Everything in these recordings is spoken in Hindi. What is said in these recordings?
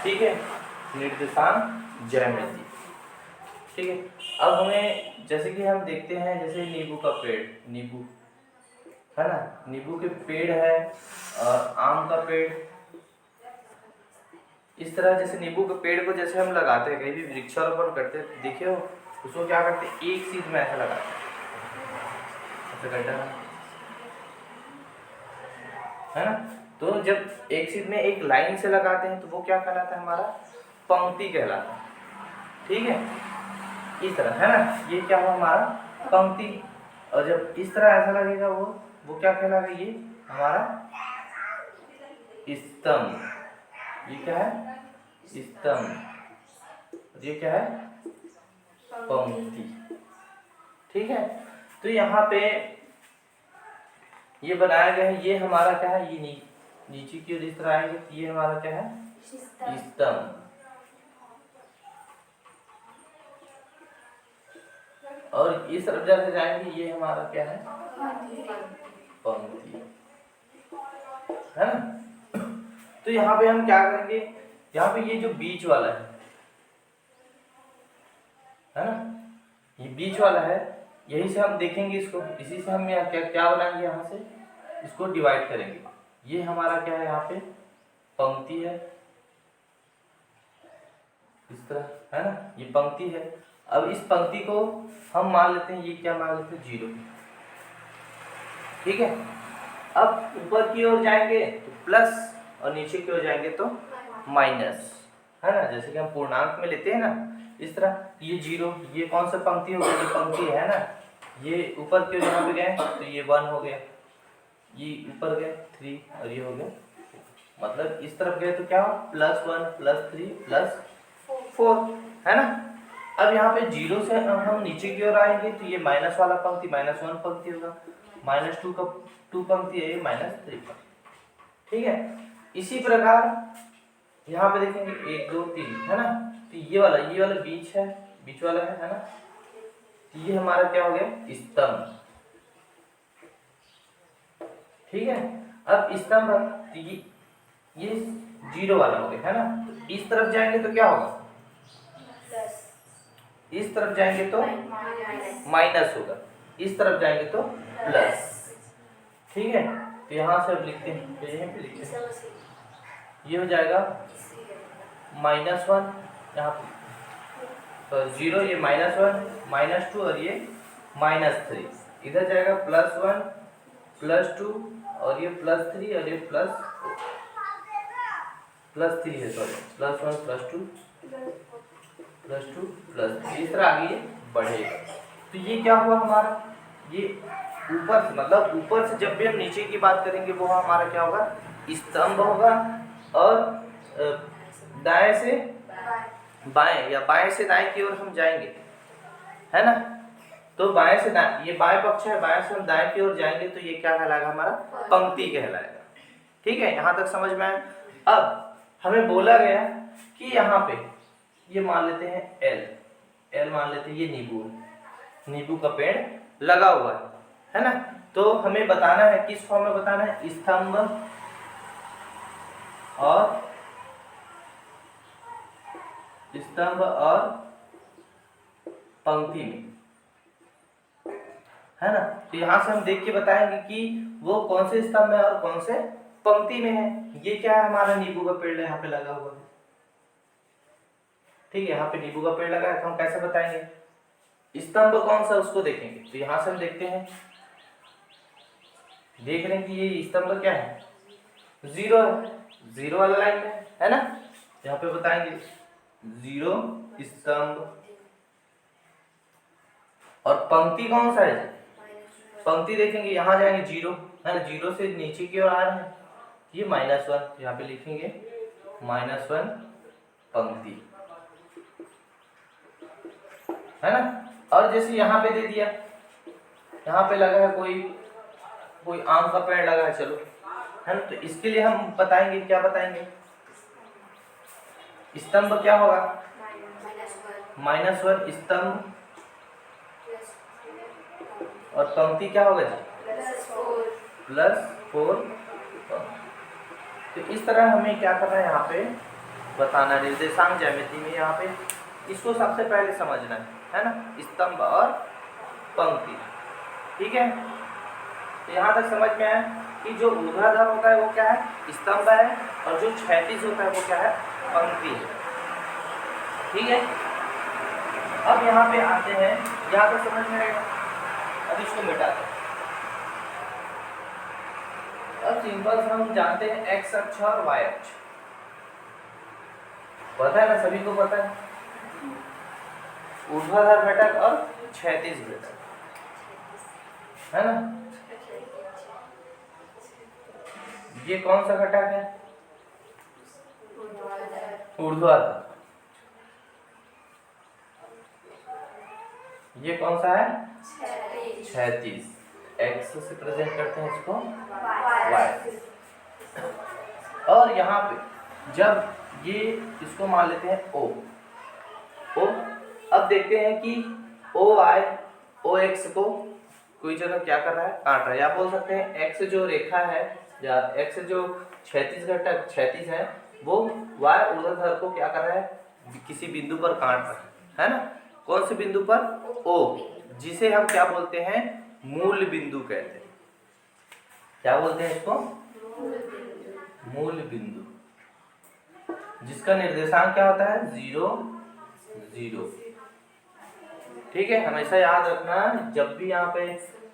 ठीक है, निर्देशांक ज्यामिति। ठीक है, अब हमें जैसे कि हम देखते हैं, जैसे नींबू का पेड़, नींबू है ना, नींबू के पेड़ है और आम का पेड़, इस तरह जैसे नींबू के पेड़ को जैसे हम लगाते हैं, कहीं भी वृक्षारोपण करते हैं, देखिए हो उसको क्या करते हैं, एक सीध में ऐसा लगाते हैं, ऐसा करते है ना। तो जब एक सीध में एक लाइन से लगाते हैं तो वो क्या कहलाता है, हमारा पंक्ति कहलाता है। ठीक है, इस तरह है ना, ये क्या हुआ हमारा पंक्ति। और जब इस तरह ऐसा लगेगा वो क्या कहलाएगा, ये हमारा स्तंभ। ये क्या है, स्तंभ। ये क्या है, पंक्ति। ठीक है, तो यहाँ पे ये बनाया गया है, ये हमारा क्या है, ये नीचे की ओर इस तरह आएंगे तो ये हमारा क्या है, स्तंभ। और इस तरफ जैसे जाएंगे ये हमारा क्या है, पंक्ति, है ना। तो यहाँ पे हम क्या करेंगे, यहाँ पे ये जो बीच वाला है ना, ये बीच वाला है, यही से हम देखेंगे इसको, इसी से हम यहाँ क्या बनाएंगे, यहाँ से इसको डिवाइड करेंगे। ये हमारा क्या है, यहाँ पे पंक्ति है, इस तरह है ना, ये पंक्ति है। अब इस पंक्ति को हम मान लेते हैं, ये क्या मान लेते हैं, 0। ठीक है, अब ऊपर की ओर जाएंगे तो प्लस और नीचे की ओर जाएंगे तो माइनस, है ना, जैसे कि हम पूर्णांक में लेते हैं ना, इस तरह। ये 0, ये कौन सा पंक्ति हो गया, ये पंक्ति है ना, ये ऊपर की ओर यहाँ पे गए तो ये 1 हो गया, ये ऊपर गए 3 और ये हो गया, मतलब इस तरफ गए तो क्या हो, +1 +3 +4, है ना। अब यहाँ पे 0 से हम नीचे की ओर आएंगे तो ये माइनस वाला पंक्ति -1 पंक्ति होगा, -2 का 2 पंक्ति है, ये -3 पंक्ति। ठीक है, इसी प्रकार यहाँ पे देखेंगे 1 2 3, है ना, तो ये वाला बीच है, बीच वाला है ना, तो ये हमारा क्या हो गया, स्तंभ। ठीक है, अब स्तंभ तो ये 0 वाला हो गया, है ना। तो इस तरफ जाएंगे तो क्या होगा, इस तरफ जाएंगे तो माइनस होगा, इस तरफ जाएंगे तो प्लस। ठीक है, तो यहाँ से अब लिखते हैं, तो यहीं पे लिखते हैं, ये हो जाएगा -1 यहाँ पे, तो 0, ये -1 -2 और ये -3, इधर जाएगा +1 +2 और ये +3 और ये +3 है, सॉरी +1 +2 +3, इस तरह आगे बढ़ेगा। तो ये क्या हुआ हमारा, ये ऊपर से, मतलब ऊपर से जब भी हम नीचे की बात करेंगे वो हमारा क्या होगा, स्तंभ होगा। और दाएं से बाएं या बाएं से दाएं की ओर हम जाएंगे, है ना, तो बाएं से दाएं, ये बाएं पक्ष है, बाएं से हम दाएं की ओर जाएंगे तो ये क्या कहलाएगा, हमारा पंक्ति कहलाएगा। ठीक है, यहाँ तक समझ में आया। अब हमें बोला गया कि यहाँ पे ये मान लेते हैं L मान लेते हैं, ये नींबू का पेड़ लगा हुआ है ना। तो हमें बताना है, किस फॉर्म में बताना है, स्तंभ और पंक्ति में, है ना। तो यहाँ से हम देख के बताएंगे कि वो कौन से स्तंभ है और कौन से पंक्ति में है। ये क्या है, हमारा नींबू का पेड़ यहाँ पे लगा हुआ है। ठीक है, यहाँ पे नींबू का पेड़ लगा है, तो हम कैसे बताएंगे, स्तंभ कौन सा उसको देखेंगे। तो यहाँ से हम देखते हैं, देख रहे हैं कि ये स्तंभ क्या है, 0 है, 0 वाला लाइन है ना। यहाँ पे बताएंगे 0 स्तंभ। और पंक्ति कौन सा है, पंक्ति देखेंगे, यहाँ जाएंगे 0, है ना, 0 से नीचे की ओर आ रहे हैं, ये -1, यहाँ पे लिखेंगे -1 पंक्ति, है ना। और जैसे यहाँ पे दे दिया, यहाँ पे लगा है कोई आम का पेड़ लगा है, चलो, है ना, तो इसके लिए हम बताएंगे, क्या बताएंगे, स्तंभ क्या होगा, -1 स्तंभ, और पंक्ति क्या होगा जी, +4 पंक्ति। तो इस तरह हमें क्या करना है, यहाँ पे बताना निर्देशांक ज्यामिति में यहाँ पे इसको सबसे पहले समझना है ना, स्तंभ और पंक्ति। ठीक है, तो यहाँ तक समझ में आया कि जो ऊर्ध्वाधर होता है वो क्या है, स्तंभ है, और जो क्षैतिज होता है वो क्या है, पंक्ति है। ठीक है, अब यहाँ पे आते हैं, यहाँ तक समझ में आएगा। अब इसको मिटाते हैं। अब सिंपल से हम जानते हैं एक्स अक्ष और वाई अक्ष, पता है ना, सभी को पता है, ऊर्ध्वाधर घटक और क्षैतिज घटक, है ना। ये कौन सा घटक है, ऊर्ध्वाधर। ये कौन सा है, क्षैतिज। एक्स से प्रेजेंट करते हैं इसको वाई। और यहाँ पे जब ये इसको मान लेते हैं ओ, अब देखते हैं कि ओ आई ओ एक्स को कोई जगह क्या कर रहा है, काट रहा है। या बोल सकते हैं एक्स जो रेखा है या एक्स जो क्षैतिज घटक क्षैतिज है वो वाई ऊर्ध्वाधर को क्या कर रहा है, किसी बिंदु पर काट रहा है ना। कौन से बिंदु पर, ओ, जिसे हम क्या बोलते हैं, मूल बिंदु कहते हैं। क्या बोलते हैं इसको, मूल बिंदु, जिसका निर्देशांक क्या होता है, 0 0। ठीक है, हमेशा याद रखना जब भी यहाँ पे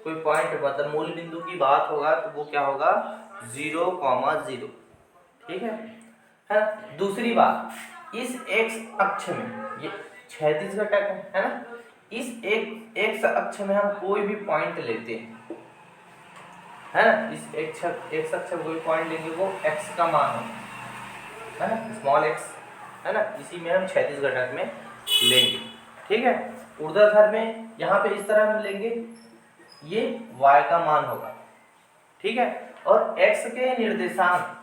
कोई पॉइंट मतलब मूल बिंदु की बात होगा तो वो क्या होगा, 0,0। ठीक है। दूसरी बात, इस एक्स अक्ष में, ये क्षैतिज घटक है ना, इस एक्स अक्ष में हम कोई भी पॉइंट लेते हैं, है ना, इस एक्स अक्ष में कोई पॉइंट लेंगे वो एक्स का मान है ना, स्मॉल एक्स, है ना, इसी में हम क्षैतिज घटक में लेंगे। ठीक है, ऊर्ध्वाधर में यहाँ पे इस तरह हम लेंगे, ये y का मान होगा। ठीक है, और x के निर्देशांक,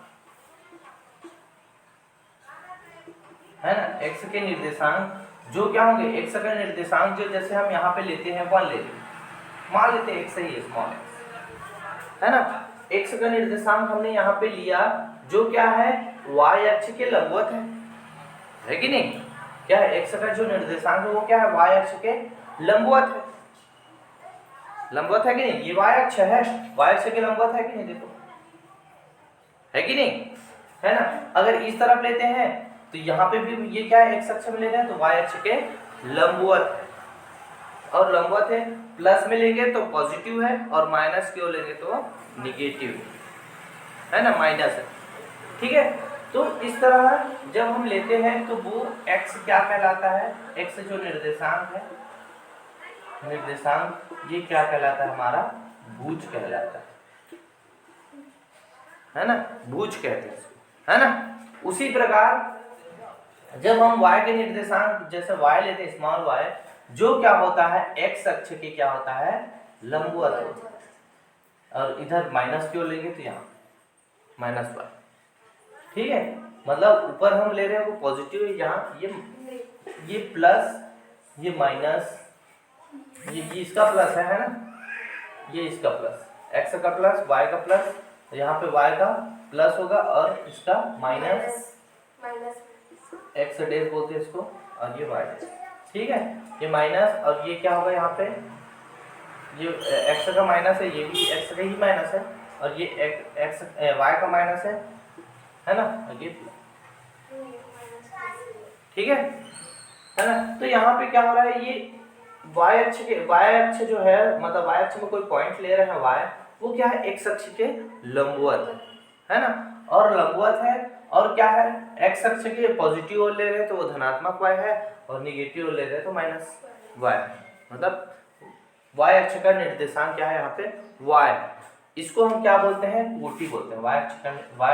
है ना, x के निर्देशांक जो क्या होंगे, x का निर्देशांक जो जैसे हम यहाँ पे लेते हैं 1 ले लेंगे, मान लेते हैं x सही है, स्मॉल x, है ना। x का निर्देशांक हमने यहाँ पे लिया जो क्या है, y अक्ष के लंबवत है कि नहीं। क्या है, x का जो निर्देशांक है वो क्या है, y अक्ष के लंबवत है, लंबवत है कि नहीं। ये y अक्ष है, y अक्ष के लंबवत है कि नहीं, देखो है कि नहीं, है ना। अगर इस तरफ लेते हैं तो यहाँ पे भी ये क्या है, x अक्ष में ले रहे हैं तो y अक्ष के लंबवत है, और लंबवत है, प्लस में लेंगे तो पॉजिटिव है और माइनस की ओर लेंगे तो निगेटिव है ना, माइनस है। ठीक है, तो इस तरह जब हम लेते हैं तो वो x क्या कहलाता है, x जो निर्देशांक है, निर्देशांक ये क्या कहलाता है, हमारा भुज कहलाता है ना, भुज कहते हैं इसको, है ना। उसी प्रकार जब हम y के निर्देशांक जैसे y लेते हैं, स्मॉल y, जो क्या होता है, x अक्ष के क्या होता है, लंबवत होता है, और इधर माइनस की ओर लेंगे तो यहाँ -y। ठीक है, मतलब ऊपर हम ले रहे हैं वो पॉजिटिव है, यहाँ ये प्लस, ये माइनस, ये इसका प्लस है ना, ये इसका प्लस, x का प्लस y का प्लस, यहाँ पे y का प्लस होगा और इसका माइनस x डैश बोलते हैं इसको, और ये y। ठीक है, ये माइनस और ये क्या होगा, यहाँ पे ये x का माइनस है, ये भी x का ही माइनस है, और ये y का माइनस है ना, और ये ठीक है ना। तो यहाँ पे क्या हो रहा है, ये y अक्ष जो है, मतलब y अक्ष में कोई पॉइंट ले रहे हैं y, वो क्या है, x अक्ष के लंबवत है ना, और लंबवत है, और क्या है, x अक्ष के पॉजिटिव ओर ले रहे हैं तो वो धनात्मक y है, और निगेटिव ओर ले रहे हैं तो माइनस y, मतलब y अक्ष का निर्देशांक क्या है, यहाँ पे y। इसको हम क्या बोलते हैं, कोटि बोलते हैं। y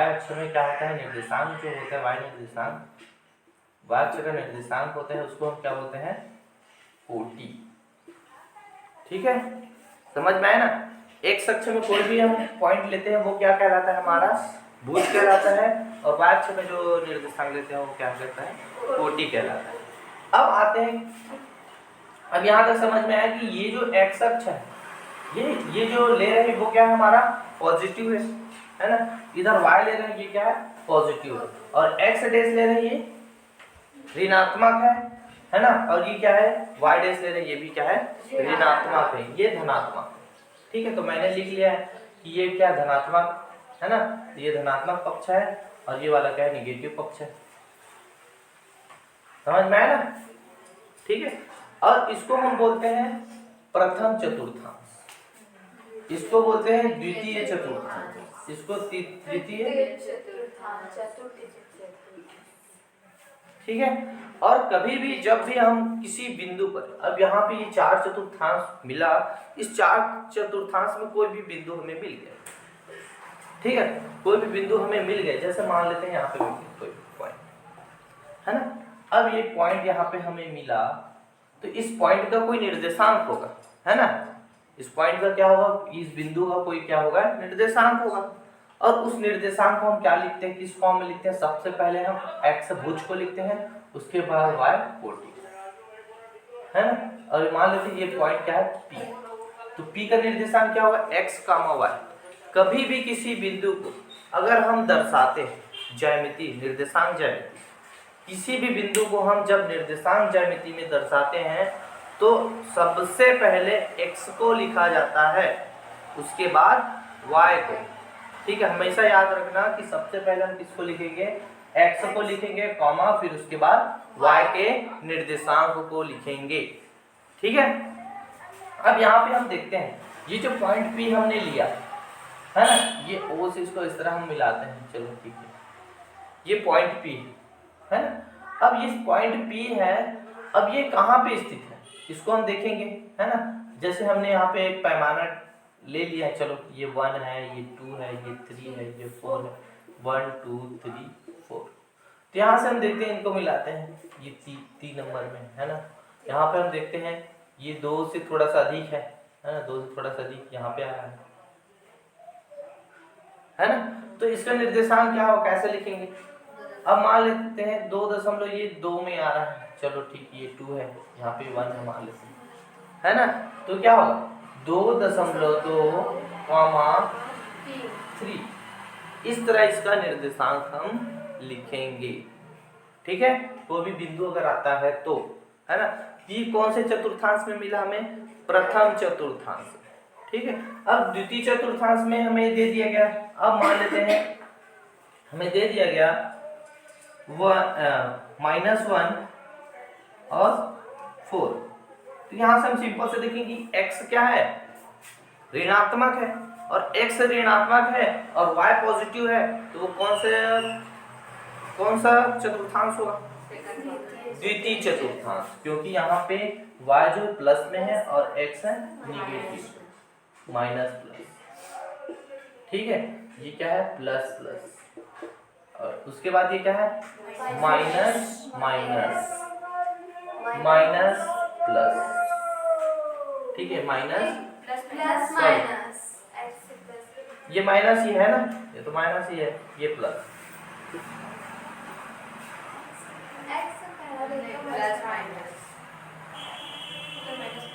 अक्ष में क्या होता है, निर्देशांक जो होता है, y निर्देशांक, y अक्ष का निर्देशांक होता है, उसको हम क्या बोलते हैं, कोटि। ठीक है, समझ में आया ना। x अक्ष में कोई भी हम पॉइंट लेते हैं वो क्या कहलाता है, हमारा भुज कहलाता है, और y अक्ष में जो निर्देशांक लेते हैं वो क्या कहता है, कोटि कहलाता है। अब आते हैं, अब यहाँ तक समझ में आया कि ये जो x अक्ष है, ये जो ले रहे हैं वो क्या है, हमारा पॉजिटिव है ना, इधर y ले रहे हैं, ये क्या है, पॉजिटिव, और x डैश ले रहे हैं ये ऋणात्मक है ना, और ये क्या है y डैश ले रहे हैं ये भी क्या है ऋणात्मक है, ये धनात्मक है। ठीक है, तो मैंने लिख लिया है कि ये क्या धनात्मक है ना, ये धनात्मक पक्ष है और ये वाला क्या है निगेटिव पक्ष है। समझ में आया ना? ठीक है, और इसको हम बोलते हैं प्रथम चतुर्थांश, इसको बोलते हैं द्वितीय चतुर्थांश, इसको तृतीय चतुर्थांश। ठीक है, और कभी भी जब भी हम किसी बिंदु पर, अब यहाँ पे ये 4 चतुर्थांश मिला, इस 4 चतुर्थांश में कोई भी बिंदु हमें मिल गया, ठीक है, कोई भी बिंदु हमें मिल गया, जैसे मान लेते हैं यहाँ पे कोई पॉइंट है ना, अब ये पॉइंट यहाँ पे हमें मिला, तो इस पॉइंट का कोई निर्देशांक होगा, है ना, इस पॉइंट का क्या होगा, इस बिंदु का कोई क्या होगा निर्देशांक होगा, और उस निर्देशांक को हम क्या लिखते हैं, किस फॉर्म में लिखते हैं, सबसे पहले हम x भुज को लिखते हैं, उसके बाद y कोटि, है ना, और मान लेते हैं ये पॉइंट क्या है P, तो P का निर्देशांक क्या होगा x, y। कभी भी किसी बिंदु को अगर हम दर्शाते हैं ज्यामिति, निर्देशांक ज्यामिति, किसी भी बिंदु को हम जब निर्देशांक ज्यामिति में दर्शाते हैं तो सबसे पहले x को लिखा जाता है, उसके बाद y को। ठीक है, हमेशा याद रखना कि सबसे पहले हम किसको लिखेंगे, x को लिखेंगे कॉमा, फिर उसके बाद y के निर्देशांक को लिखेंगे। ठीक है, अब यहाँ पे हम देखते हैं ये जो पॉइंट P हमने लिया है ना, ये O से इसको इस तरह हम मिलाते हैं, चलो ठीक है, ये पॉइंट P है ना, अब ये पॉइंट P है, अब ये कहाँ पे स्थित है इसको हम देखेंगे, है ना, जैसे हमने यहाँ पे एक पैमाना ले लिया है, चलो ये 1 है, ये 2 है, ये 3 है, ये 4 है, 1 2 3 4, तो यहाँ से हम देखते हैं इनको मिलाते हैं, ये 3 नंबर में है ना, यहाँ पे हम देखते हैं ये 2 से थोड़ा सा अधिक है ना, 2 से थोड़ा सा अधिक यहाँ पे आ रहा है ना, तो इसका निर्देशांक क्या हो, कैसे लिखेंगे, अब मान लेते हैं 2 दशमलव ये 2 में आ रहा है, चलो ठीक, ये 2 है, यहाँ पे 1 है मान लेते हैं, है ना, तो क्या होगा 2.2, 3, इस तरह इसका निर्देशांक हम लिखेंगे। ठीक है, कोई भी बिंदु अगर आता है तो, है ना, ये कौन से चतुर्थांश में मिला हमें, प्रथम चतुर्थांश। ठीक है, अब द्वितीय चतुर्थांश में हमें दे दिया गया, अब मान लेते हैं हमें दे दिया गया -1 और 4, तो यहाँ से हम सिंपल से देखेंगे x क्या है ऋणात्मक है, और x ऋणात्मक है और y पॉजिटिव है, तो वो कौन सा चतुर्थांश होगा, द्वितीय चतुर्थांश, क्योंकि यहाँ पे y जो प्लस में है और x है निगेटिव माइनस प्लस। ठीक है, ये क्या है प्लस प्लस, और उसके बाद ये क्या है माइनस माइनस माइनस प्लस। ठीक है, माइनस प्लस माइनस, ये माइनस ही है ना, ये तो माइनस ही है, ये प्लस,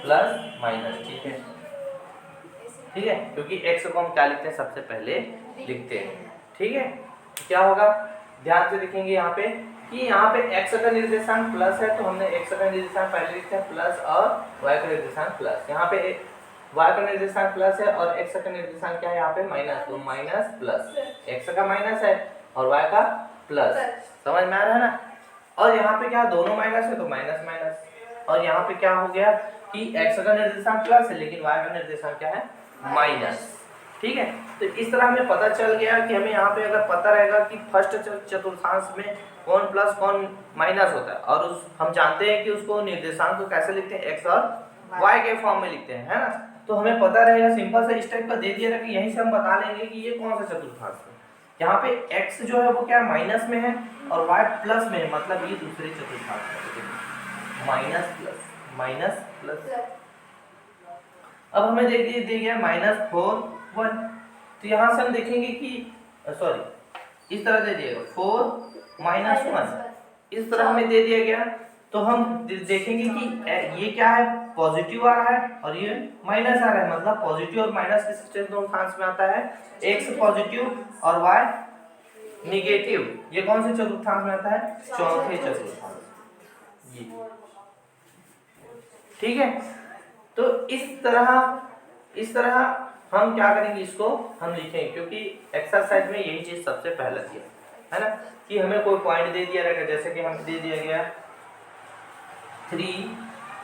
प्लस माइनस। ठीक है, ठीक है, क्योंकि x को हम क्या लिखते हैं सबसे पहले लिखते हैं। ठीक है, क्या होगा ध्यान से देखेंगे यहाँ पे कि यहाँ पे x का निर्देशांक प्लस है, तो हमने x का निर्देशांक पहले लिखते हैं प्लस, और y का निर्देशांक प्लस, यहाँ पे y का निर्देशांक प्लस है और x का निर्देशांक क्या है यहाँ पे माइनस, तो माइनस प्लस, x का माइनस है और y का प्लस, समझ में आ रहा है ना, और यहाँ पे क्या दोनों माइनस है तो माइनस माइनस, और यहाँ पे क्या हो गया कि x का निर्देशांक प्लस है लेकिन y का निर्देशांक क्या है माइनस। ठीक है, तो इस तरह हमें पता चल गया कि हमें यहाँ पे अगर पता रहेगा कि फर्स्ट चतुर्थांश में कौन प्लस कौन माइनस होता है, और हम जानते हैं कि उसको निर्देशांक को कैसे लिखते हैं x और y के फॉर्म में लिखते हैं, है ना, तो हमें पता रहेगा सिंपल सा इस टाइप का दे दिया कि यहीं से हम बता लेंगे कि ये कौन सा चतुर्थांश है। यहाँ पे x जो है वो क्या माइनस में है और y प्लस में है, मतलब ये दूसरे चतुर्थांश है, माइनस प्लस माइनस प्लस। अब हमें दे दिया -4 1, तो यहाँ से हम देखेंगे कि सॉरी इस तरह दे दिएगा 4 -1, इस तरह हमें दे दिया गया, तो हम देखेंगे कि ये क्या है पॉजिटिव आ रहा है और ये माइनस आ रहा है, मतलब पॉजिटिव और माइनस किस चतुर्थांश में आता है, x पॉजिटिव और y निगेटिव। ये कौन से चतुर्थांश में आता है? चौथे चतुर्थांश। ये ठीक है। तो इस तरह हम क्या करेंगे, इसको हम लिखेंगे, क्योंकि एक्सरसाइज में यही चीज सबसे पहले दिया है ना, कि हमें कोई पॉइंट दे दिया रहेगा, जैसे कि हमें दे दिया गया 3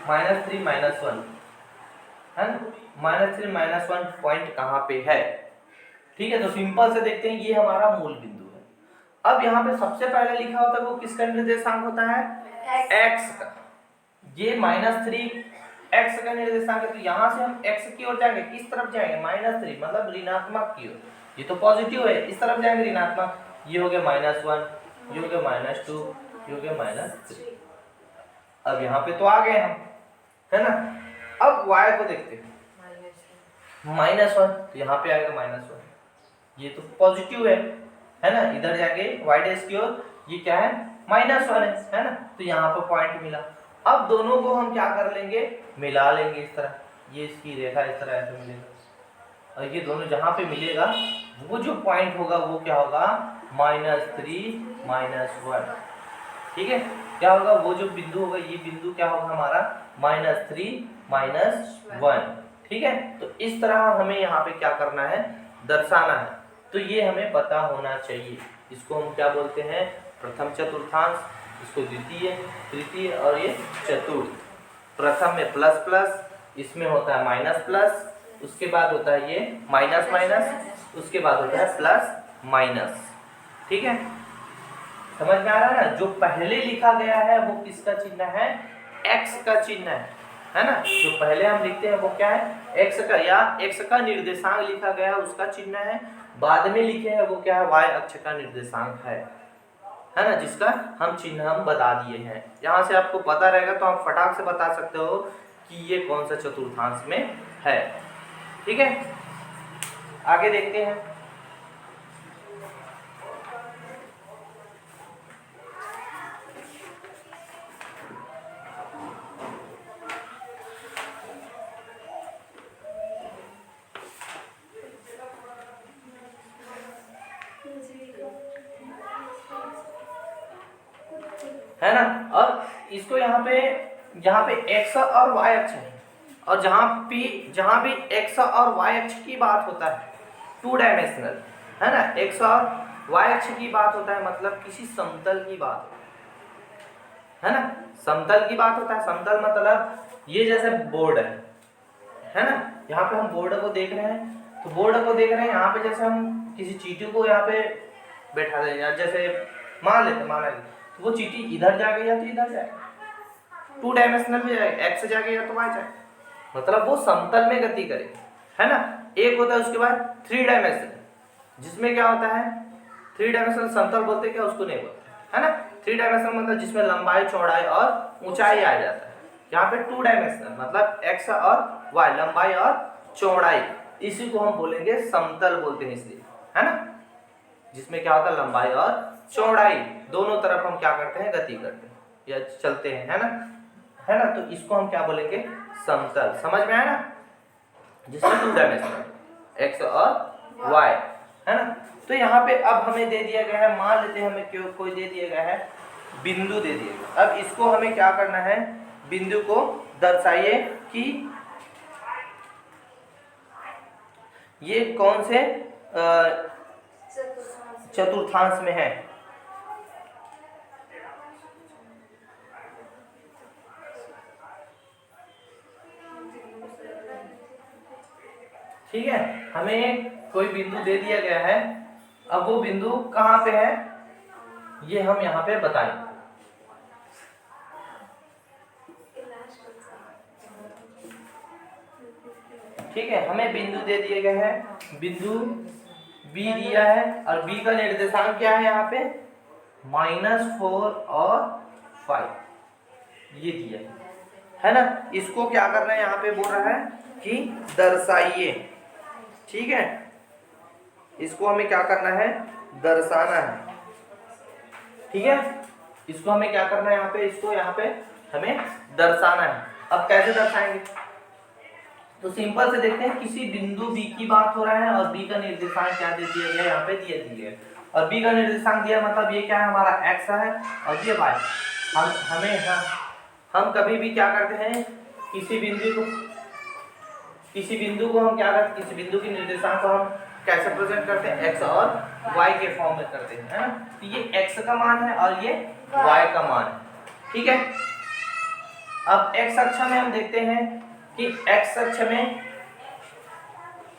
-3 -1 है ना, -3 -1 पॉइंट कहाँ पे है। ठीक है, तो सिंपल से देखते हैं, ये हमारा मूल बिंदु है। अब यहाँ पे सबसे पहले लिखा होता है वो किसका निर्देशांक होता है? x का। ये -3 x का निर्देशांक है, तो यहाँ से हम x की ओर जाएंगे, किस तरफ जाएंगे? -3 मतलब ऋणात्मक की ओर। ये तो पॉजिटिव है, इस तरफ जाएंगे ऋणात्मक। ये हो गया -1, ये हो गया -2, ये हो गया -3। अब यहाँ पे तो आ गए हम, है ना। अब y को देखते हैं, -1, तो यहाँ पे आएगा -1, ये तो पॉजिटिव है ना। इधर जाके y डैश की ओर ये क्या है? -1 है ना, तो यहाँ पर पॉइंट मिला। अब दोनों को हम क्या कर लेंगे? मिला लेंगे इस तरह, ये इसकी रेखा इस तरह ऐसे मिलेगा, और ये दोनों जहाँ पे मिलेगा वो जो पॉइंट होगा वो क्या होगा? -3 -1। ठीक है, क्या होगा? वो जो बिंदु होगा, ये बिंदु क्या होगा हमारा? -3 -1। ठीक है, तो इस तरह हमें यहाँ पे क्या करना है? दर्शाना है। तो ये हमें पता होना चाहिए। इसको हम क्या बोलते हैं? प्रथम चतुर्थांश, इसको द्वितीय, तृतीय और ये चतुर्थ। प्रथम में प्लस प्लस, इसमें होता है माइनस प्लस, उसके बाद होता है ये माइनस माइनस, उसके बाद होता है प्लस माइनस। ठीक है, समझ में आ रहा है ना? जो पहले लिखा गया है वो किसका चिन्ह है? x का चिन्ह है ना। जो पहले हम लिखते हैं वो क्या है? x का, या x का निर्देशांक लिखा गया है उसका चिन्ह है। बाद में लिखे हैं वो क्या है? y अक्ष का निर्देशांक है ना, जिसका हम चिन्ह हम बता दिए हैं। यहाँ से आपको पता रहेगा तो आप फटाक से बता सकते हो कि ये कौन सा चतुर्थांश में है। ठीक है, आगे देखते हैं। है ना, और इसको यहाँ पे x और y अक्ष है, और जहाँ भी x और y अक्ष की बात होता है, 2 डायमेंशनल है ना, x और y अक्ष की बात होता है, मतलब किसी समतल की बात है ना, समतल की बात होता है। समतल मतलब ये जैसे बोर्ड है ना, यहाँ पे हम बोर्ड को देख रहे हैं, तो बोर्ड को देख रहे हैं, यहाँ पे जैसे हम किसी चीटी को यहाँ पे बैठा दें, या जैसे मान लेते तो वो चीटी इधर जाएगी या तो इधर जाएगी, 2 डायमेंशनल में जाएगा, x जाएगा या तो y जाएगा, मतलब वो समतल में गति करेगी, है ना। एक होता है उसके बाद 3 डायमेंशनल, जिसमें क्या होता है? 3 डायमेंशनल समतल बोलते क्या? उसको नहीं बोलते, है ना। 3 डायमेंशनल मतलब जिसमें लंबाई, चौड़ाई और ऊंचाई आ जाता है। यहाँ पे 2 डायमेंशनल मतलब x और y, लंबाई और चौड़ाई, इसी को हम बोलेंगे समतल बोलते हैं, इसलिए, है ना, जिसमें क्या होता है? लंबाई और चौड़ाई दोनों तरफ हम क्या करते हैं? गति करते हैं या चलते हैं, है ना। तो इसको हम क्या बोलेंगे? समतल। समझ में आया ना, जिसमें 2 डायमेंशनल x और y, है ना। तो यहाँ पे अब हमें दे दिया गया है, मान लेते हैं हमें कोई दे दिया गया है, बिंदु दे दिया गया। अब इसको हमें क्या करना है? बिंदु को दर्शाइए कि ये कौन से चतुर्थांश में है। ठीक है, हमें कोई बिंदु दे दिया गया है, अब वो बिंदु कहाँ पे है ये हम यहाँ पे बताएं। ठीक है, हमें बिंदु दे दिए गए हैं, बिंदु B दिया है, और B का निर्देशांक क्या है? यहाँ पे -4 और 5 ये दिया है ना। इसको क्या करना है? यहाँ पे बोल रहा है कि दर्शाइए। ठीक है, इसको हमें क्या करना है? दर्शाना है। ठीक है, इसको हमें क्या करना है? इसको यहाँ पे हमें दर्शाना है। अब कैसे दर्शाएंगे? तो सिंपल से देखते हैं, किसी बिंदु B की बात हो रहा है और B का निर्देशांक क्या दे दिया गया है? यहाँ पे दिया है और b का निर्देशांक दिया मतलब ये क्या है हमारा x है और ये y। हम कभी भी क्या करते हैं किसी बिंदु को हम क्या करते हैं, किसी बिंदु के निर्देशांक को हम कैसे प्रेजेंट करते हैं, x और y के फॉर्म में करते हैं, है ना। तो ये x का मान है और ये y का मान है, ठीक है। अब x अक्ष में हम देखते हैं कि x अक्ष में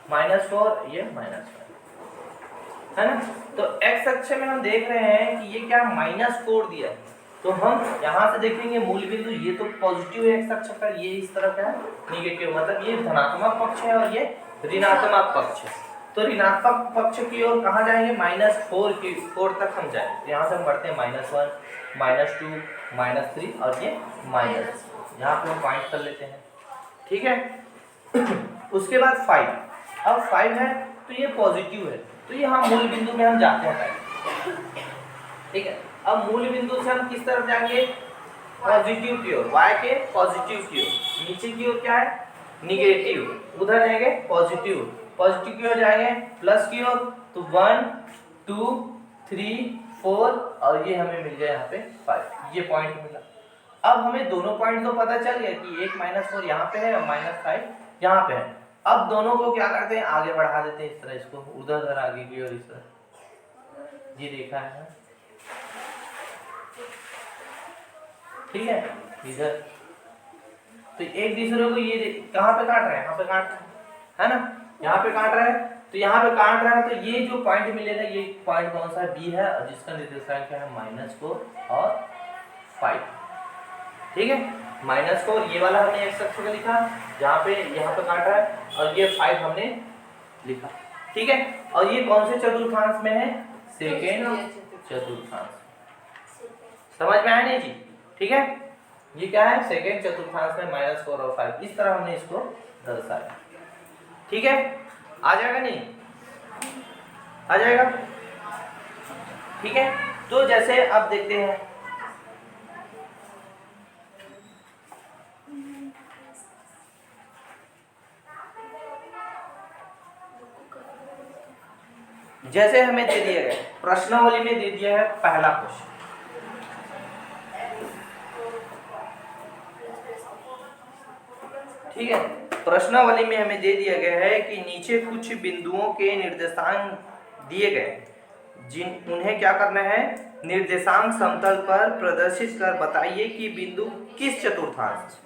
-4 ये -5 है ना। तो x अक्ष में हम देख रहे हैं कि ये क्या -4 दिया है, तो हम यहाँ से देखेंगे मूल बिंदु ये तो पॉजिटिव है x अक्ष पर, ये इस तरफ है निगेटिव, मतलब ये धनात्मक पक्ष है और ये ऋणात्मक पक्ष है। तो ऋणात्मक पक्ष की ओर कहाँ जाएंगे, -4 तक हम जाएंगे। यहाँ से हम बढ़ते हैं -1 -2 -3 और ये माइनस, यहाँ पे हम पॉइंट कर लेते हैं, ठीक है। उसके बाद 5, अब 5 है तो ये पॉजिटिव है, तो ये हम मूल बिंदु में हम जाते हैं, ठीक है। अब मूल बिंदु से हम किस तरफ जाएंगे, पॉजिटिव की ओर, y के पॉजिटिव की ओर। नीचे की ओर क्या है, निगेटिव, उधर जाएंगे पॉजिटिव की ओर जाएंगे, प्लस की ओर, तो 1 2 3 4 और ये हमें मिल गया यहाँ पे 5, ये पॉइंट मिला। अब हमें दोनों पॉइंट तो पता चल गया कि एक -4 यहाँ पे है और -5 यहाँ पे है। अब दोनों को क्या करते हैं, आगे बढ़ा देते हैं, इस तरह इसको उधर आगे की ओर, इस तरह ये रेखा है, ठीक है। इधर तो एक दूसरे को ये कहाँ पे काट रहे हैं, यहाँ पे काट रहे हैं, है ना, यहाँ पे काट रहे हैं। तो यहाँ पे काट रहा है तो ये जो पॉइंट मिलेगा ये पॉइंट कौन सा है, बी है, और जिसका निर्देशांक क्या है -4 और 5, ठीक है। -4 ये वाला हमने x अक्ष पे लिखा, जहाँ पे यहाँ पे काट रहा है, और ये 5 हमने लिखा, ठीक है। और ये कौन से चतुर्थांश में है, सेकेंड चतुर्थांश, समझ में आया नहीं जी, ठीक है। ये क्या है, सेकेंड चतुर्थांश में -4 और 5, इस तरह हमने इसको दर्शाया, ठीक है। आ जाएगा नहीं, आ जाएगा, ठीक है। तो जैसे अब देखते हैं, जैसे हमें दे दिया गया प्रश्नावली में दे दिया है पहला क्वेश्चन, ठीक है। प्रश्नावली में हमें दे दिया गया है कि नीचे कुछ बिंदुओं के निर्देशांक दिए गए, उन्हें क्या करना है, निर्देशांक समतल पर प्रदर्शित कर बताइए कि बिंदु किस चतुर्थांश।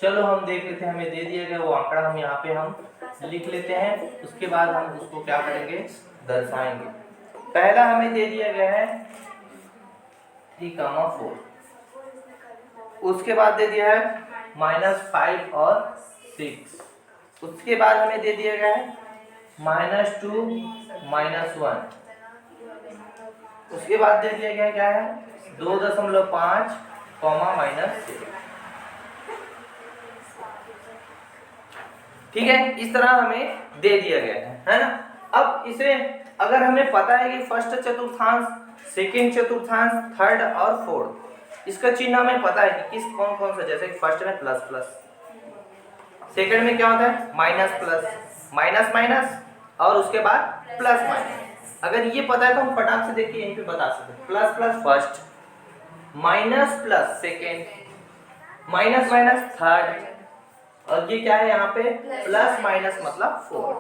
चलो हम देख लेते हैं, हमें दे दिया गया वो आंकड़ा हम यहाँ पे हम लिख लेते हैं, उसके बाद हम उसको क्या करेंगे, दर्शाएंगे। पहला हमें दे दिया गया है 3,4, उसके बाद दे दिया है -5 और 6, उसके बाद हमें दे दिया गया है -2 -1, उसके बाद दे दिया गया क्या है 2.5 -6, ठीक है। इस तरह हमें दे दिया गया है ना। अब इसे अगर हमें पता है कि फर्स्ट चतुर्थांश, सेकंड चतुर्थांश, थर्ड और फोर्थ, इसका चिन्ह हमें पता है कि किस कौन कौन सा, जैसे फर्स्ट में प्लस प्लस, सेकंड में क्या होता है माइनस प्लस, माइनस माइनस, और उसके बाद प्लस माइनस। अगर ये पता है तो हम फटाक से देखिए यहीं पे बता सकते हैं, plus plus first, minus plus second, minus minus third, और ये क्या है यहाँ पे प्लस माइनस मतलब 4,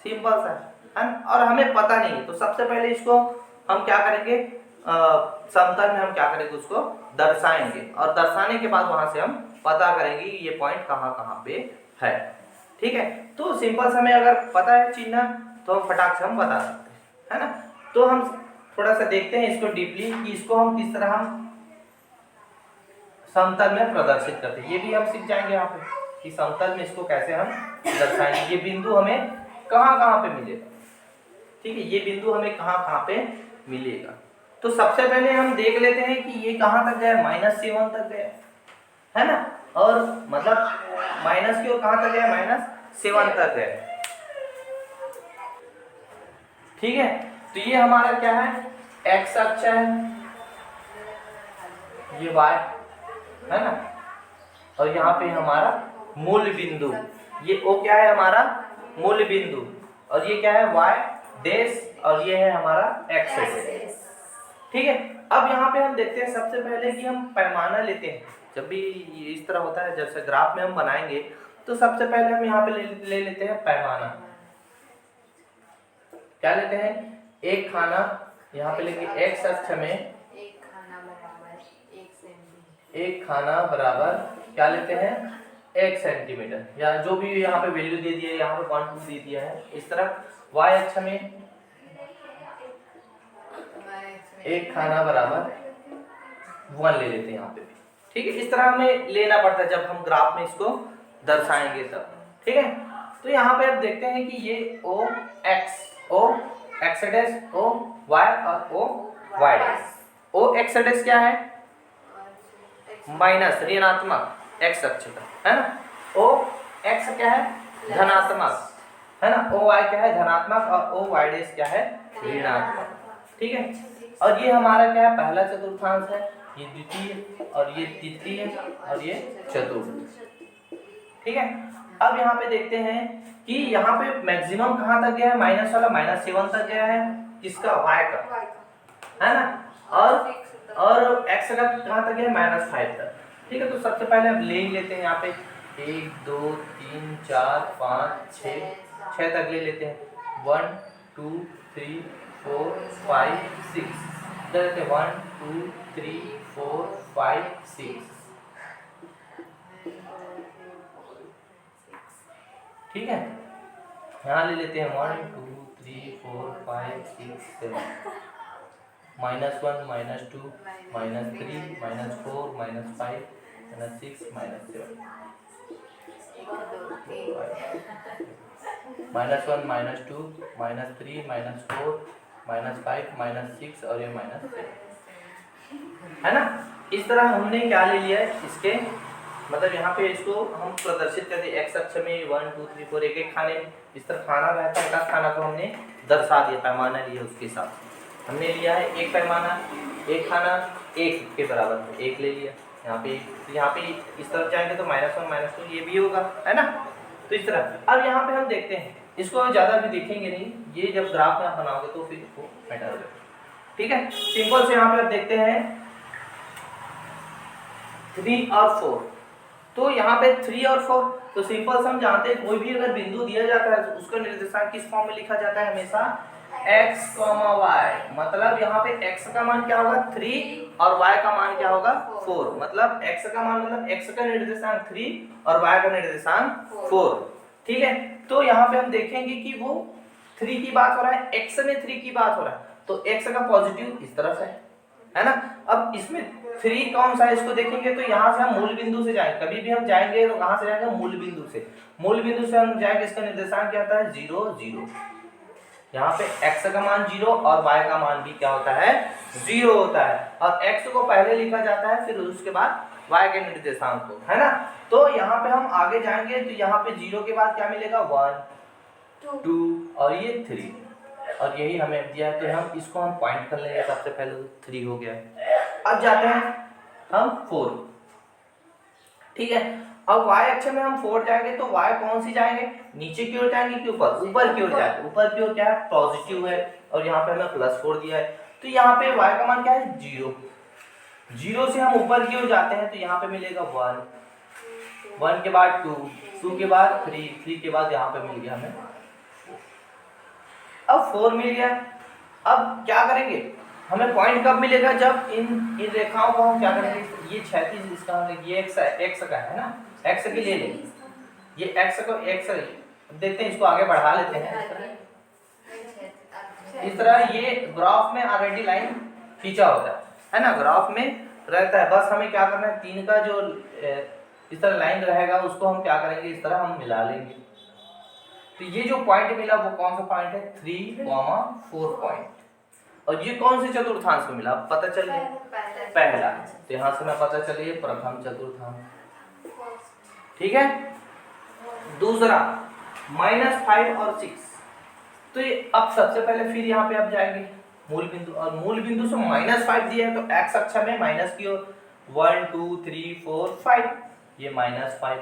सिंपल सा है। और हमें पता नहीं है तो सबसे पहले इसको हम क्या करेंगे, समतल में हम क्या करेंगे, उसको दर्शाएंगे, और दर्शाने के बाद वहां से हम पता करेंगे कि ये पॉइंट कहाँ कहाँ पे है, ठीक है। तो सिंपल सा हमें अगर पता है चिन्ह तो हम फटाक से हम बता सकते हैं, है ना। तो हम थोड़ा सा देखते हैं इसको डीपली कि इसको हम किस तरह हम समतल में प्रदर्शित करते हैं, ये भी हम सीख जाएंगे यहाँ पे कि समतल में इसको कैसे हम दर्शाएंगे, ये बिंदु हमें कहाँ कहाँ पे मिलेगा, ठीक है, ये बिंदु हमें कहाँ कहाँ पे मिलेगा। तो सबसे पहले हम देख लेते हैं कि ये कहाँ तक गया, -7 तक गया, है ना, और मतलब माइनस की ओर कहाँ तक गया, -7 तक गया, ठीक है। तो ये हमारा क्या है, एक्स अक्ष है, ये वाई है ना, और यहाँ पे हमारा मूल बिंदु, ये ओ क्या है हमारा मूल बिंदु, और ये क्या है y डैश और ये है हमारा x डैश। ठीक है, अब यहाँ पे हम देखते हैं सबसे पहले कि हम पैमाना लेते हैं। जब भी इस तरह होता है, जैसे ग्राफ में हम बनाएंगे तो सबसे पहले हम यहाँ पे ले लेते हैं पैमाना। क्या लेते हैं? एक खाना, यहाँ पे लेके x अक्ष में एक खाना बराबर क्या लेते हैं? 1 सेंटीमीटर, या जो भी यहाँ पे वैल्यू दे दिया है, यहाँ पे 1 2 दे दिया है। इस तरह y अक्ष में एक खाना बराबर 1 ले लेते हैं यहाँ पे भी। ठीक है, इस तरह हमें लेना पड़ता है जब हम ग्राफ में इसको दर्शाएंगे तब। ठीक है, तो यहाँ पे आप देखते हैं कि ये o x dash, o y और o y dash. o x dash क्या है? माइनस, ऋणात्मक x अक्ष का, है ना। o x क्या है? धनात्मक, है ना। o y क्या है? धनात्मक, और o y डैश क्या है? ऋणात्मक। ठीक है, और ये हमारा क्या है? पहला चतुर्थांश है, ये द्वितीय और ये तृतीय और ये चतुर्थ। ठीक है, अब यहाँ पे देखते हैं कि यहाँ पे मैक्सिमम कहाँ तक गया है? माइनस वाला -7 तक गया है। किसका? y का, है ना। और x का कहाँ तक गया है? -5 तक। ठीक है, तो सबसे पहले अब ले लेते हैं यहाँ पे 1 2 3 4 5 6 तक ले लेते हैं। 1 2 3 4 5 6 1 2 3 4 5 6। ठीक है, यहाँ ले लेते हैं 1 2 3 4 5 6 7 -1 -2 -3 -4 -5 -6 -7 -1 -2 -3 -4 -5 -6 और ये -7, है ना। इस तरह हमने क्या ले लिया है? इसके मतलब यहाँ पे इसको हम प्रदर्शित करते हैं x अक्ष में 1 2 3 4 एक एक खाने में इस तरह खाना रहता है। एक खाना को हमने दर्शा दिया, पैमाना लिया, उसके हिसाब से हमने लिया है एक पैमाना, एक खाना 1 के बराबर में 1 ले लिया। यहाँ पे इस तरफ जाएंगे तो -1 -2 ये भी होगा, है ना। तो इस तरह अब यहाँ पे हम देखते हैं, इसको ज़्यादा भी देखेंगे नहीं, ये जब ग्राफ में आप बनाओगे तो फिर इसको बेटर होगा। ठीक है, सिंपल से यहाँ पे आप देखते हैं 3 और 4, तो यहाँ पे 3 और 4 तो सिंपल से हम जानते हैं कोई भी अगर बिंदु दिया जाता है तो उसका निर्देशांक किस फॉर्म में लिखा जाता है? हमेशा x, y। मतलब यहाँ पे x का मान क्या होगा? 3 और y का मान क्या होगा? 4। मतलब x का मान मतलब x का निर्देशांक 3 और y का निर्देशांक 4। ठीक है, तो यहाँ पे हम देखेंगे कि वो 3 की बात हो रहा है, x में 3 की बात हो रहा है, तो x का पॉजिटिव इस तरफ है ना। अब इसमें 3 कौन सा है इसको देखेंगे तो यहाँ से हम मूल बिंदु से जाएंगे। कभी भी हम जाएंगे तो कहाँ से जाएंगे? मूल बिंदु से। मूल बिंदु से हम जाएंगे, इसका निर्देशांक क्या होता है? 0 0। यहाँ पे x का मान 0 और y का मान भी क्या होता है? 0 होता है, और x को पहले लिखा जाता है फिर उसके बाद y के निर्देशांक को, है ना। तो यहाँ पे हम आगे जाएंगे तो यहाँ पे 0 के बाद क्या मिलेगा? 1 2 और ये 3, और यही हमें दिया है, तो हम इसको हम पॉइंट कर लेंगे। सबसे पहले तो 3 हो गया। अब जाते हैं हम 4। ठीक है, अब y अक्ष में हम 4 जाएंगे तो y कौन सी जाएंगे? नीचे की ओर जाएंगे कि ऊपर की ओर जाएंगे? ऊपर की ओर क्या है? पॉजिटिव है, और यहाँ पे हमें +4 दिया है, तो यहाँ पे y का मान क्या है? 0। 0 से हम ऊपर की ओर जाते हैं तो यहाँ पे मिलेगा 1 1 के बाद 2 2 के बाद 3 3 के बाद यहाँ पे मिल गया हमें, अब 4 मिल गया। अब क्या करेंगे? हमें पॉइंट कब मिलेगा? जब इन रेखाओं को हम क्या करेंगे? ये क्षैतिज इसका ये x का है ना, x की ले लें, ये x को x देखते हैं, इसको आगे बढ़ा लेते हैं। इस तरह ये ग्राफ में ऑलरेडी लाइन खींचा होता है ना, ग्राफ में रहता है। बस हमें क्या करना है? 3 का जो इस तरह लाइन रहेगा उसको हम क्या करेंगे? इस तरह हम मिला लेंगे। तो ये जो पॉइंट मिला वो कौन सा पॉइंट है? 3, 4 पॉइंट। और ये कौन से चतुर्थांश को मिला? पता चल गया, पहला। तो यहाँ से मैं पता चलिए प्रथम चतुर्थांश। ठीक है, दूसरा -5 और 6। तो ये अब सबसे पहले फिर यहाँ पे आप जाएंगे मूल बिंदु, और मूल बिंदु से -5 दिया है तो x अक्ष में माइनस की ओर 1 2 3 4 5, ये -5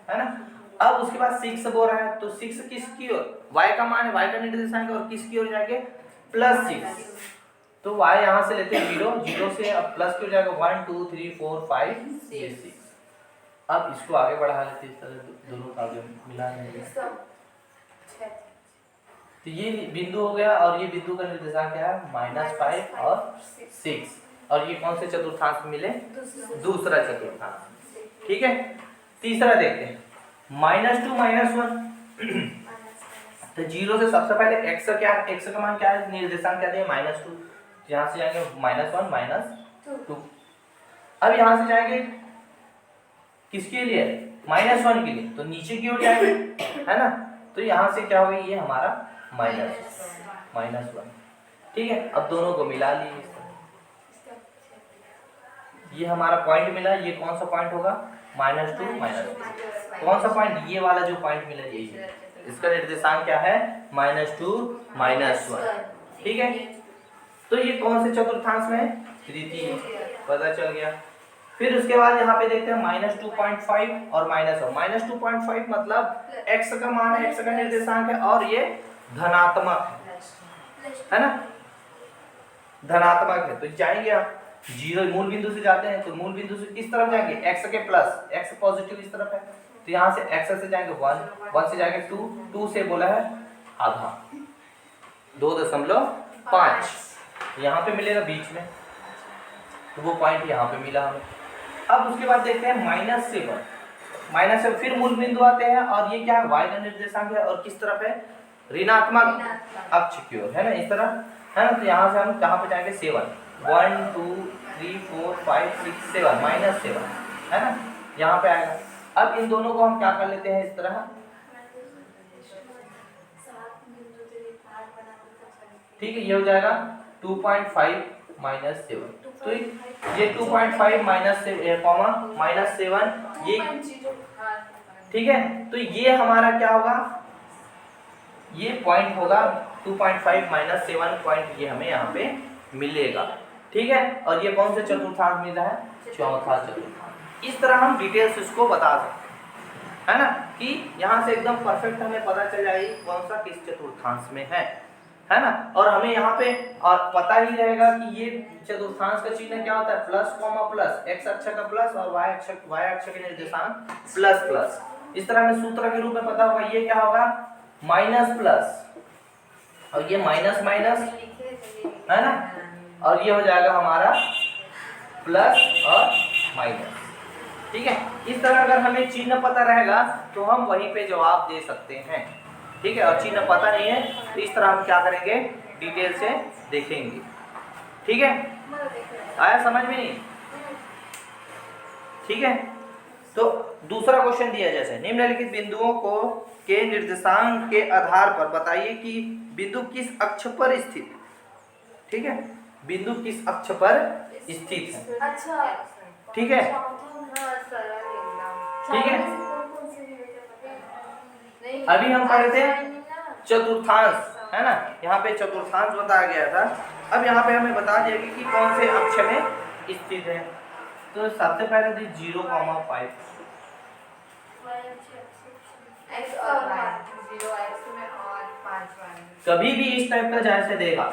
है ना। अब उसके बाद 6 बोल रहा है तो 6 किसकी ओर? y का मान है, y का निर्देशांक और किसकी ओर जाएंगे +6, तो y यहाँ से लेते हैं 0, 0 से अब प्लस की हो जाएगा 1 2 3 4 5 6। अब इसको आगे बढ़ा लेते हैं, इस तरह दोनों का आगे मिला लेंगे। तो ये बिंदु हो गया और ये बिंदु का निर्देशांक क्या है -5 और 6, और ये कौन से चतुर्थांश में मिले दूसरा चतुर्थांश। ठीक है, तीसरा देखते हैं -2 -1। तो 0 से सबसे पहले x का क्या है, x का मान क्या है, निर्देशांक क्या दिया -2, यहाँ से जाएंगे -1 -2। अब यहाँ से जाएंगे किसके लिए -1 के लिए, तो नीचे की ओर जाएंगे है ना, तो यहाँ से क्या होगा ये हमारा -1। ठीक है, अब दोनों को मिला लीजिए, ये हमारा पॉइंट मिला, ये कौन सा पॉइंट होगा -2 -2, कौन सा पॉइंट, ये वाला जो पॉइंट मिला यही है, इसका निर्देशांक क्या है -2 -1। ठीक है, तो ये कौन से चतुर्थांश में है, तृतीय, पता चल गया। फिर उसके बाद यहाँ पे देखते हैं -2.5 और -1। -2.5 मतलब x का मान है, x का निर्देशांक है और ये धनात्मक है ना, धनात्मक है, तो जाएंगे आप 0 मूल बिंदु से जाते हैं, तो मूल बिंदु से किस तरफ जाएंगे x के प्लस, x पॉजिटिव इस तरफ है, तो यहाँ से x से जाएंगे 1, 1 से जाएंगे 2, 2 से बोला है आधा 2.5, यहाँ पे मिलेगा बीच में, तो वो पॉइंट यहाँ पे मिला हमें। अब उसके बाद देखते हैं -7 फिर मूल बिंदु आते हैं और ये क्या है y का निर्देशांक है और किस तरफ है ऋणात्मक अक्ष की ओर है ना, इस तरह है ना, तो यहाँ से हम कहाँ पे जाएंगे 7, 1 2 3 4 5 6 7 -7 है ना, यहाँ पे आएगा। अब इन दोनों को हम क्या कर लेते हैं इस तरह, ठीक है, ये हो जाएगा 2.5 -7, तो ये 2.5 -7 ये ठीक है, तो ये हमारा क्या होगा, ये पॉइंट होगा 2.5 -7 पॉइंट, ये हमें यहाँ पे मिलेगा। ठीक है, और ये कौन से चतुर्थांश मिला है, चौथा चतुर्थांश। इस तरह हम डिटेल्स इसको बता सकते हैं ना, कि यहाँ से एकदम परफेक्ट हमें पता चल जाएगी कौन सा किस चतुर्थांश में है ना, और हमें यहाँ पे और पता ही रहेगा कि ये चतुर्थांश का चिन्ह क्या होता है प्लस, x अक्ष का प्लस और y अक्ष के निर्देशांक प्लस। इस तरह में सूत्र के रूप में पता होगा, ये क्या होगा माइनस और ये माइनस है ना, और ये हो जाएगा हमारा प्लस और माइनस। ठीक है, इस तरह अगर हमें चिन्ह पता रहेगा तो हम वहीं पे जवाब दे सकते हैं। ठीक है, और चिन्ह पता नहीं है तो इस तरह हम क्या करेंगे डिटेल से देखेंगे। ठीक है, आया समझ में नहीं? ठीक है, तो दूसरा क्वेश्चन दिया जैसे निम्नलिखित बिंदुओं को के निर्देशांक के आधार पर बताइए कि बिंदु किस अक्ष पर स्थित है। ठीक है, बिंदु किस अक्ष पर स्थित है। अच्छा, ठीक है, ठीक है, अभी हम पढ़े थे चतुर्थांश है ना, यहाँ पे चतुर्थांश बताया गया था। अब यहाँ पे हमें बता दिया कि कौन से अक्ष में स्थित है। तो सबसे पहले थी 0,5, कभी भी इस टाइप का जैसे देगा,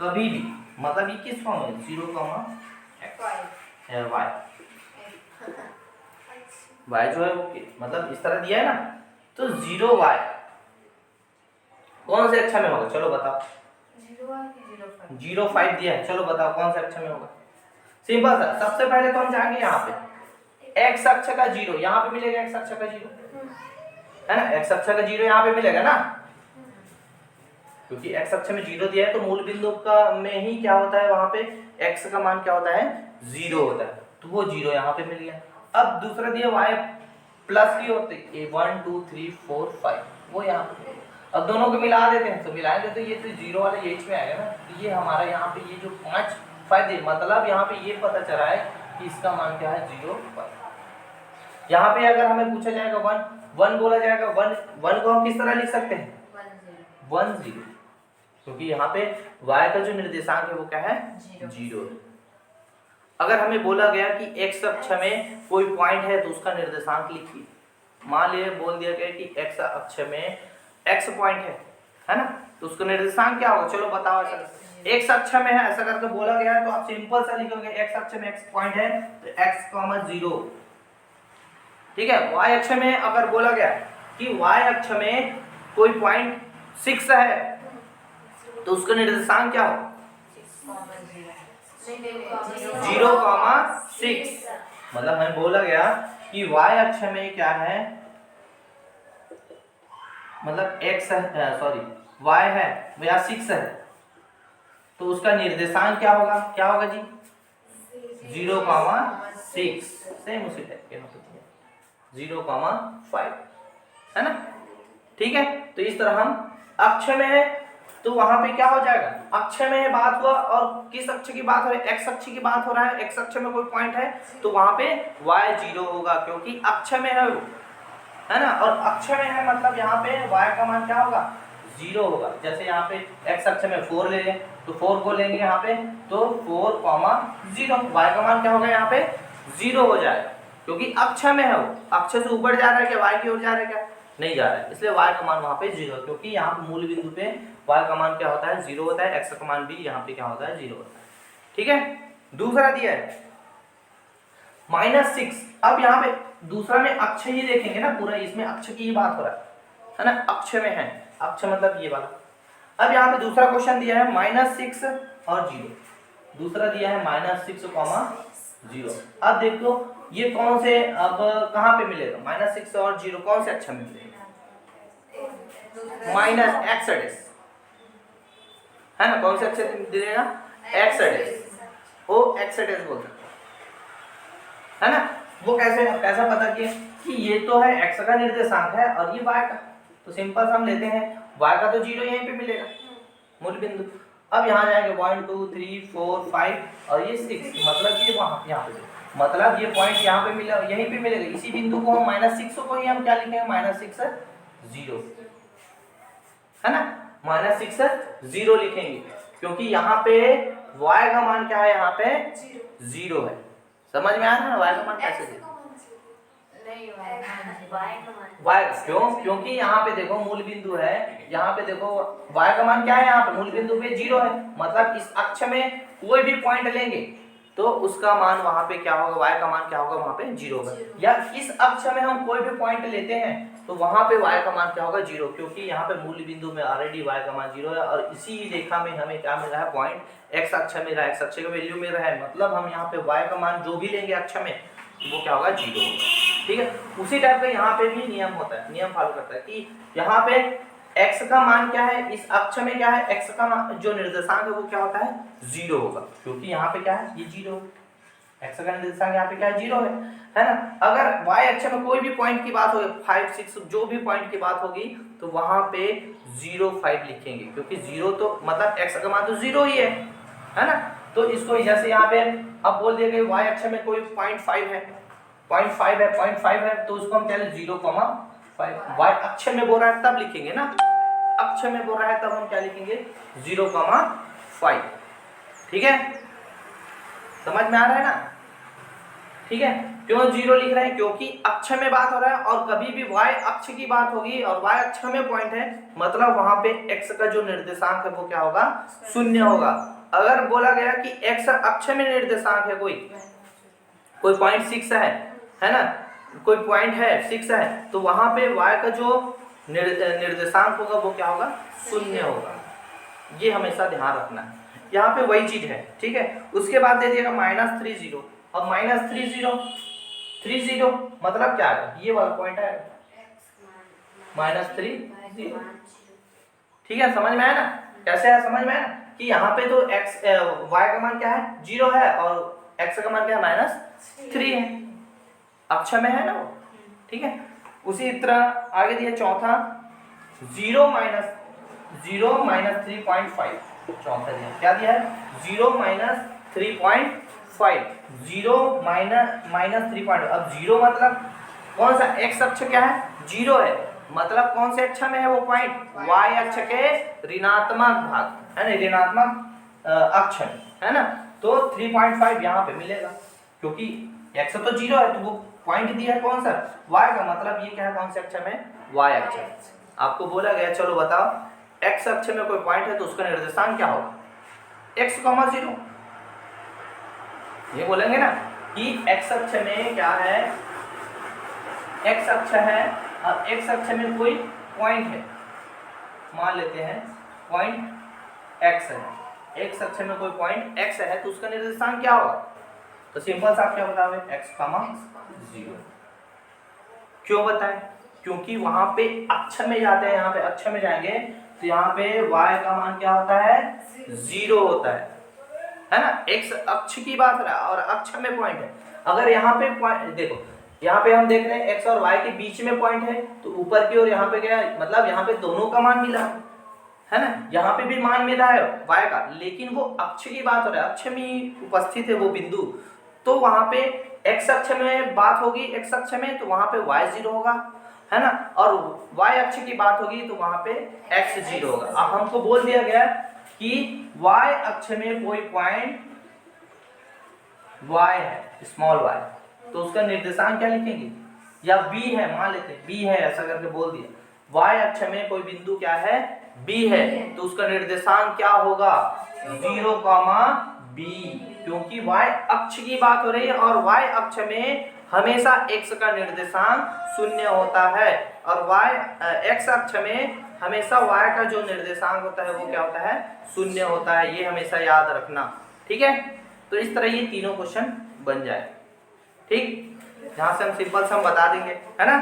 कभी भी मतलब ये किस फॉर्म है 0,x y जो है वो मतलब इस तरह दिया है ना, तो 0y कौन से अक्ष में होगा, चलो बताओ। 0,5 दिया है, चलो बताओ कौन से अक्ष में होगा। सिंपल सा, सबसे पहले तो हम जाएंगे यहाँ पे x अक्ष का 0, यहाँ पे मिलेगा x अक्ष का 0 है ना, x अक्ष का 0 यहाँ पे मिलेगा ना, क्योंकि x अक्ष में 0 दिया है तो मूल बिंदु का में ही क्या होता है, वहां पे x का मान क्या होता है 0 होता है, तो वो 0 यहाँ पे मिल गया। अब दूसरा दिया y प्लस की होते 1 2 3 4 5, वो यहाँ पे, अब दोनों को मिला देते हैं, तो मिलाएंगे तो ये तो 0 वाले एच में आएगा ना, तो ये हमारा यहाँ पे ये जो 5 फायदे, मतलब यहाँ पे ये पता चला है कि इसका मान क्या है 0 1। यहाँ पे अगर हमें पूछा जाएगा 1 बोला जाएगा, 1 को हम किस तरह लिख सकते हैं 1 0, क्योंकि यहाँ पे y का जो निर्देशांक है वो क्या है 0। अगर हमें बोला गया कि x अक्ष में कोई पॉइंट है तो उसका निर्देशांक लिखिए, मान लीजिए बोल दिया गया कि x अक्ष में x पॉइंट है है ना। तो उसका निर्देशांक क्या होगा, चलो बताओ। ऐसा एक्स अक्ष में है, ऐसा करके बोला गया है तो आप सिंपल सा लिखोगे एक्स अक्ष में एक्स पॉइंट है तो एक्स कॉमा 0, ठीक है। वाई अक्ष में अगर बोला गया कि वाई अक्ष में कोई पॉइंट 6 है तो उसका निर्देशांक क्या हो, 0,6। मतलब हमें बोला गया कि वाई अक्ष में क्या है, मतलब एक्स है, सॉरी वाई है या 6 है तो उसका निर्देशांक क्या होगा, क्या होगा जी, 0,6। सेम उसी टाइप के 0,5, है ना, ठीक है। तो इस तरह हम अक्ष में है तो वहां पे क्या हो जाएगा, अक्ष में बात हुआ और किस अक्ष की बात हो रही है, एक्स अक्ष की बात हो रहा है। एक्स अक्ष में कोई पॉइंट है तो वहां पे y 0 होगा क्योंकि अक्ष में है वो, है ना। और अक्ष में है मतलब यहाँ पे y का मान क्या होगा, 0 होगा। जैसे यहाँ पे x अक्ष में 4 ले लें तो 4 को लेंगे यहाँ पे तो 4,0, y का मान क्या होगा यहाँ पे 0 हो जाएगा क्योंकि अक्ष में है वो। अक्ष से ऊपर जा रहा है क्या, y की ओर जा रहा है क्या, नहीं जा रहा है, इसलिए y का मान वहाँ पे 0 क्योंकि यहाँ पे मूल बिंदु पे y का मान क्या होता है 0 होता है, x का मान भी यहाँ पे क्या होता है 0 होता है, ठीक है। दूसरा दिया है -6। अब यहाँ पे दूसरा में अक्ष ही देखेंगे ना, पूरा इसमें अक्ष की ही बात हो रहा है ना, अक्ष में है, अक्ष मतलब ये वाला। अब यहाँ पे दूसरा क्वेश्चन दिया है -6 और 0, दूसरा दिया है -6, 0। अब देखो ये कौन से, अब कहाँ पे मिलेगा -6 और 0 कौन से अक्ष में मिलेगा, -x है ना, कौन से अक्ष में मिलेगा, x ओ x बोलते है ना। वो कैसे, कैसा पता किया कि ये तो है x का निर्देशांक है और ये y का, तो सिंपल हम लेते हैं y का तो 0 यहीं पे मिलेगा मूल बिंदु। अब यहाँ जाएंगे 1 2 3 4 5 और ये 6, मतलब ये वहाँ यहाँ पे, मतलब ये पॉइंट यहाँ पे मिला, यहीं पे मिलेगा। इसी बिंदु को हम -6 को ही हम क्या लिखेंगे, -6 0, है ना, -6 0 लिखेंगे क्योंकि यहाँ पे y का मान क्या है, यहाँ पे 0 है। समझ में आ रहा है y का मान कैसे दे, y क्यों, क्योंकि यहाँ पे देखो मूल बिंदु है, यहाँ पे देखो y का मान क्या है, यहाँ पे मूल बिंदु पे 0 है, मतलब इस अक्ष में कोई भी पॉइंट लेंगे तो उसका मान वहां पे क्या होगा, y का मान क्या होगा, वहां पे 0 होगा। या इस अक्ष में हम कोई भी पॉइंट लेते हैं तो वहां पे y का मान क्या होगा, 0, क्योंकि यहाँ पे मूल बिंदु में ऑलरेडी y का मान 0 है और इसी रेखा में हमें क्या मिल रहा है, पॉइंट x अक्ष में रहा है, x अक्ष का वैल्यू मिल रहा है, मतलब हम यहाँ पे y का मान जो भी लेंगे अक्ष में वो क्या होगा, 0 होगा, ठीक है। उसी टाइप का यहाँ पे भी नियम होता है, नियम फॉलो करता है कि यहाँ पे x का मान क्या है, इस अक्ष में क्या है, x का मान जो निर्देशांक है वो क्या होता है, 0 होगा, क्योंकि यहाँ पे क्या है, ये 0, x का निर्देशांक यहाँ पे क्या है, 0 है ना। अगर y अक्ष में कोई भी पॉइंट की बात होगी, 5 6 जो भी पॉइंट की बात होगी तो वहां पे 0 5 लिखेंगे क्योंकि 0 तो मतलब x का मान तो 0 ही है ना। तो इसको जैसे यहाँ पे अब बोल दिया कि y अक्ष में कोई 0.5 है, 0.5 है तो उसको हम क्या लें 0,5। y अक्ष में बोल रहा है तब लिखेंगे ना, अक्ष में बोल रहा है तब हम क्या लिखेंगे 0,5, ठीक है, समझ में आ रहा है ना, ठीक है। क्यों 0 लिख रहे हैं, क्योंकि अक्ष में बात हो रहा है और कभी भी y अक्ष की बात होगी और y अक्ष में पॉइंट है मतलब वहां पे x का जो निर्देशांक है वो क्या होगा, 0 होगा। अगर बोला गया कि x अक्ष में निर्देशांक है कोई पॉइंट 6 है ना, कोई पॉइंट है 6 है तो वहां पे y का जो निर्देशांक होगा वो क्या होगा, 0 होगा। ये हमेशा ध्यान रखना है, यहाँ पे वही चीज है, ठीक है। उसके बाद दे दिएगा -30 और -30 मतलब क्या है, ये वाला पॉइंट है -30, ठीक है, समझ में आया ना, कैसे है समझ में आया ना कि यहाँ पे तो y का मान क्या है, 0 है और x का मान क्या है, -3 है, अक्ष में है ना वो, ठीक है। उसी तरह आगे दिया चौथा 0 -3.5, चौथा दिया क्या दिया है, 0 -3.5, 0 -3.5। अब 0 मतलब कौन सा, x अक्ष क्या है, 0 है, मतलब कौन से अक्ष में है वो पॉइंट, y अक्ष के ऋणात्मक भाग, है ना, ऋणात्मक अक्ष है ना। तो 3.5 यहाँ पे मिलेगा क्योंकि x तो 0 है तो वो पॉइंट दिया है कौन सा, y का, मतलब ये क्या है, कौन से अक्ष में, y अक्ष। आपको बोला गया चलो बताओ x अक्ष में कोई पॉइंट है तो उसका निर्देशांक क्या होगा, x, 0। ये बोलेंगे ना कि x अक्ष में क्या है, x अक्ष है और x अक्ष में कोई पॉइंट है, मान लेते हैं पॉइंट x है, x अक्ष में कोई पॉइंट x है तो उसका निर्देशांक क्या होगा, तो सिंपल सा आप क्या बताओगे, x, 0। क्यों बताएं, क्योंकि वहां पे अक्ष में जाते हैं, यहाँ पे अक्ष में जाएंगे तो यहाँ पे y का मान क्या होता है, 0 होता है ना। x अक्ष की बात है और अक्ष में पॉइंट है। अगर यहाँ पे पॉइंट देखो, यहाँ पे हम देख रहे हैं x और y के बीच में पॉइंट है तो ऊपर की ओर यहाँ पे क्या है, मतलब यहाँ पे दोनों का मान मिला है ना, यहाँ पे भी मान मिला है y का, लेकिन वो अक्ष की बात हो रहा है, अक्ष में उपस्थित है वो बिंदु, तो वहां पे x अक्ष में बात होगी, x अक्ष में तो वहां पे y 0 होगा है ना, और y अक्ष की बात होगी तो वहां पे x 0 होगा। अब हमको बोल दिया गया कि y अक्ष में कोई पॉइंट y है, स्मॉल y, तो उसका निर्देशांक क्या लिखेंगे, या b है, मान लेते हैं b है, ऐसा करके बोल दिया। y अक्ष में कोई बिंदु क्या है, b है, तो उसका निर्देशांक क्या होगा, 0, b, क्योंकि y अक्ष की बात हो रही है और y अक्ष में हमेशा x का निर्देशांक 0 होता है और x अक्ष में हमेशा y का जो निर्देशांक होता है वो क्या होता है, 0 होता है। ये हमेशा याद रखना, ठीक है। तो इस तरह ये तीनों क्वेश्चन बन जाए, ठीक, जहां से हम सिंपल सम बता देंगे, है ना।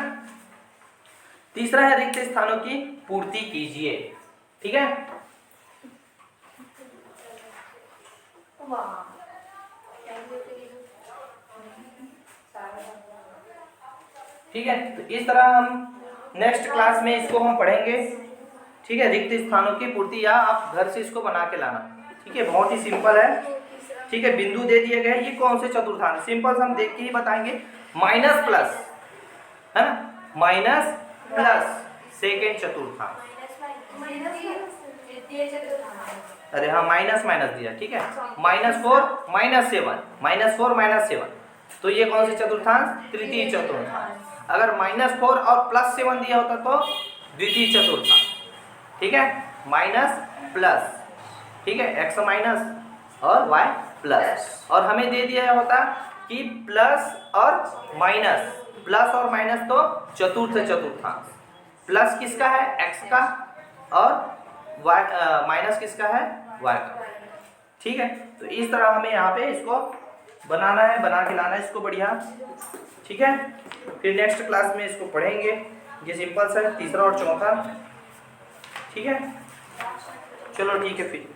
तीसरा है रिक्त स्थानों की पूर्ति कीजिए, ठीक है। ठीक है, तो इस तरह हम नेक्स्ट क्लास में इसको हम पढ़ेंगे, ठीक है, रिक्त स्थानों की पूर्ति, या आप घर से इसको बना के लाना, ठीक है, बहुत ही सिंपल है, ठीक है। बिंदु दे दिए गए, ये कौन से चतुर्थांश, सिंपल से हम देख के ही बताएंगे, माइनस प्लस है ना, माइनस प्लस सेकेंड चतुर्थांश, अरे हाँ माइनस दिया, ठीक है, -4 -7 तो ये कौन से चतुर्थांश, तृतीय चतुर्थांश। अगर -4 और +7 दिया होता तो द्वितीय चतुर्थांश, ठीक है, माइनस प्लस, ठीक है, x माइनस और y प्लस, और हमें दे दिया होता कि प्लस और माइनस तो चतुर्थ चतुर्थांश, प्लस किसका है, x का, और y माइनस किसका है, y का, ठीक है। तो इस तरह हमें यहाँ पे इसको बनाना है, बना के लाना है इसको बढ़िया, ठीक है। फिर नेक्स्ट क्लास में इसको पढ़ेंगे, ये सिंपल सा तीसरा और चौथा, ठीक है। चलो ठीक है फिर।